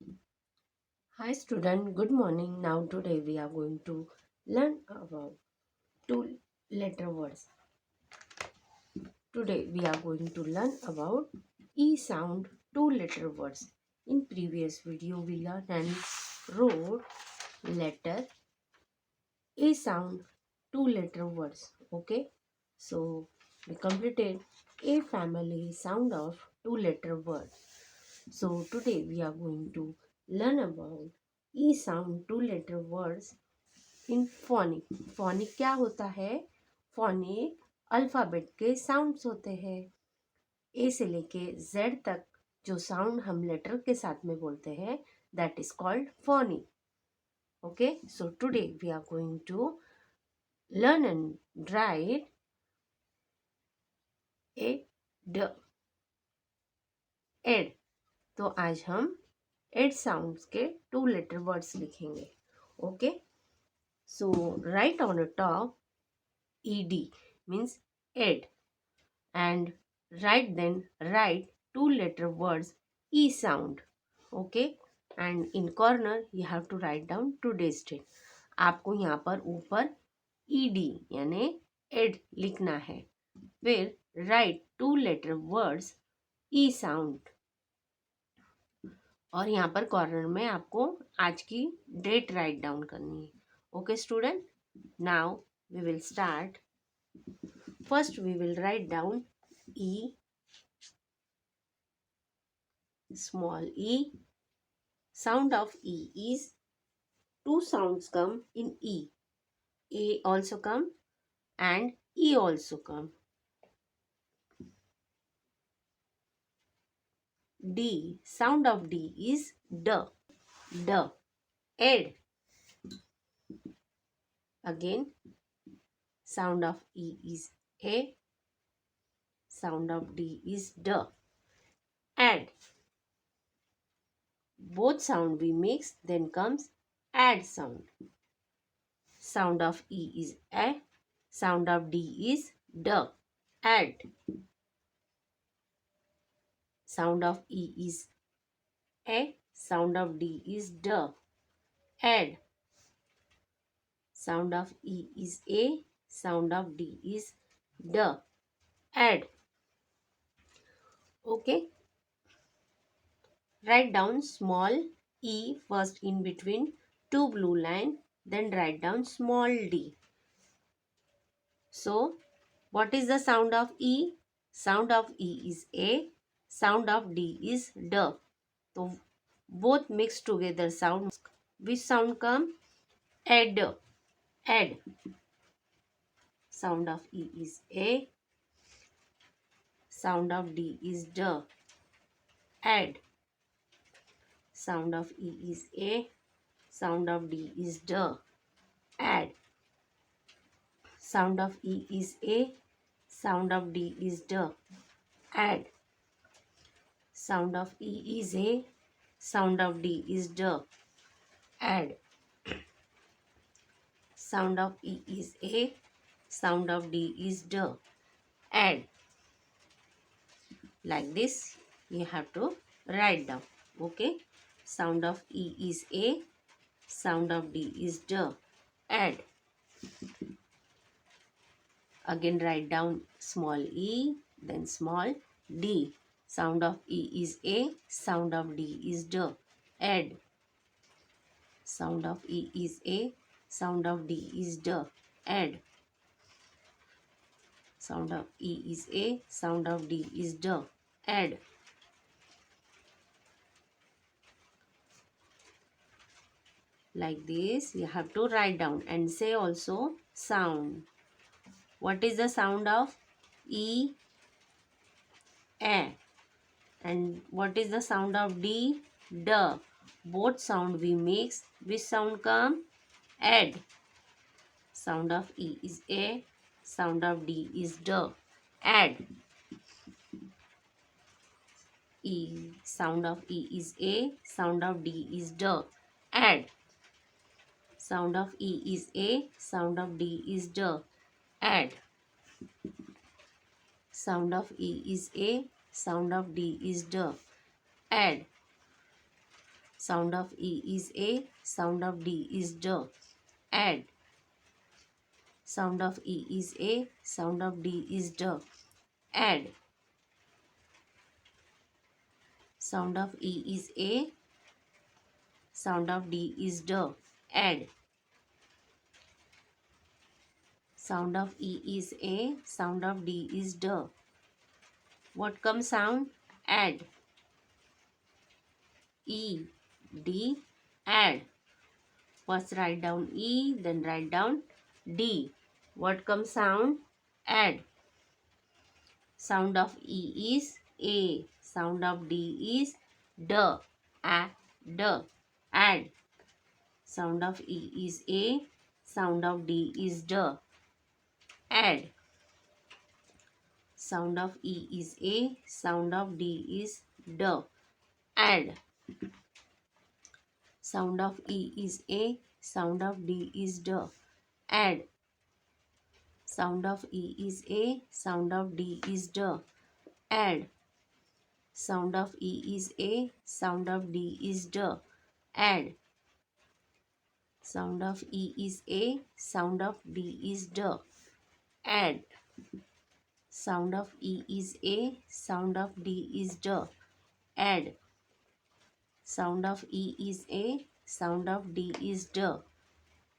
Hi student, good morning. Now today we are going to learn about two letter words. Today we are going to learn about E sound two letter words. In previous video we learned and wrote letter A sound two letter words. Okay, so we completed A family sound of two letter word. So today we are going to learn about E sound two letter words in phonic phonic क्या होता है? Phonic alphabet के sounds होते हैं। ए से लेके Z तक जो साउंड हम लेटर के साथ में बोलते हैं that is called phonic. Okay, so today we are going to learn and write A D ed. तो आज हम एड साउंड्स के टू लेटर वर्ड्स लिखेंगे। Okay, so write on the top ed means ed, and write two letter words e sound. Okay, and in corner you have to write down today's date. आपको यहाँ पर ऊपर ed यानी ed लिखना है। फिर write two letter words e sound, और यहाँ पर कॉर्नर में आपको आज की डेट राइट डाउन करनी है। Okay student, now we will start. First we will write down e, small e. Sound of e is two sounds come in e. A also come and e also come. D, sound of d is d. D. Ed. Again, sound of e is a. Sound of d is d. Add. Both sound we mix, then comes add sound. Sound of e is a. Sound of d is d. Add. Sound of e is a. Sound of d is d. Add. Sound of e is a. Sound of d is d. Add. Okay. Write down small e first in between two blue line. Then write down small d. So, what is the sound of e? Sound of e is a. Sound of d is d. So, both mixed together sound. Which sound come? Add. Add. Sound of e is a. Sound of d is d. Add. Sound of e is a. Sound of d is d. Add. Sound of e is a. Sound of d is d. Add. Sound of e is a. Sound of d is d. Add. Sound of e is a. Sound of d is d. Add. Like this you have to write down. Okay, sound of e is a. Sound of d is d. Add. Again write down small e, then small d. Sound of e is a. Sound of d is d. Add. Sound of e is a. Sound of d is d. Add. Sound of e is a. Sound of d is d. Add. Like this you have to write down and say also sound. What is the sound of e? A. And what is the sound of d? D. Both sound we mix. Which sound come? Add. Sound of e is a. Sound of d is d. Add. E. Sound of e is a. Sound of d is d. Add. Sound of e is a. Sound of d is d. Add. Sound of e is a. Sound of d is d. Add. Sound of E is A. Sound of D is D. Add. Sound of E is A. Sound of D is D. Add. Sound of E is A. Sound of D is D. Add. Sound of E is A. Sound of D is D. What comes sound? Add. E, D, add. First write down E, then write down D. What comes sound? Add. Sound of E is A. Sound of D is D. A, D. Add. Sound of E is A. Sound of D is D. Add. Sound of E is A. Sound of D is D. Add. Sound of E is A. Sound of D is D. Add. Sound of E is A. Sound of D is D. Add. Sound of E is A. Sound of D is D. Add. Sound of E is A. Sound of D is D. Add. Sound of E is A. Sound of D is D. Add. Sound of E is A. Sound of D is D.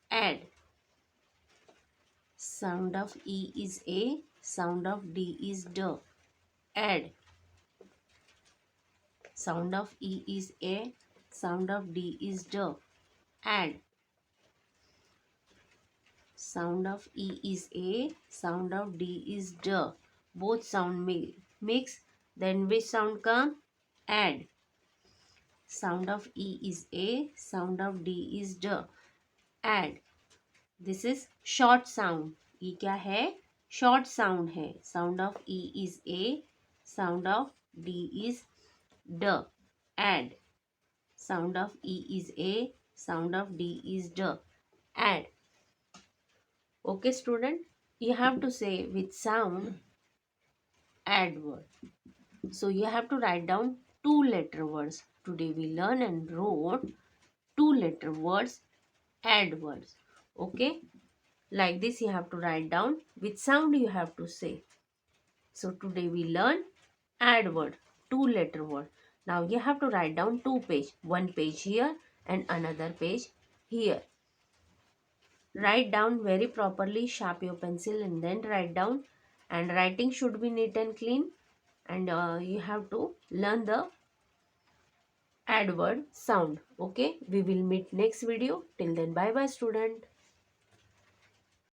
Add. Sound of E is A. Sound of D is D. Add. Sound of E is A. Sound of D is D. Add. Sound of E is A. Sound of D is D. Both sound mix. Then which sound come? Add. Sound of E is A. Sound of D is D. Add. This is short sound. ये क्या है? Short sound है. Sound of E is A. Sound of D is D. Add. Sound of E is A. Sound of D is D. Add. Okay, student. You have to say with sound add word. So you have to write down two letter words. Today we learn and wrote two letter words, add words. Okay. Like this you have to write down. With sound you have to say. So today we learn add word, two letter word. Now you have to write down two page. One page here and another page here. Write down very properly, sharp your pencil and then write down. And writing should be neat and clean. And you have to learn the add word sound. Okay, we will meet next video. Till then, bye bye student.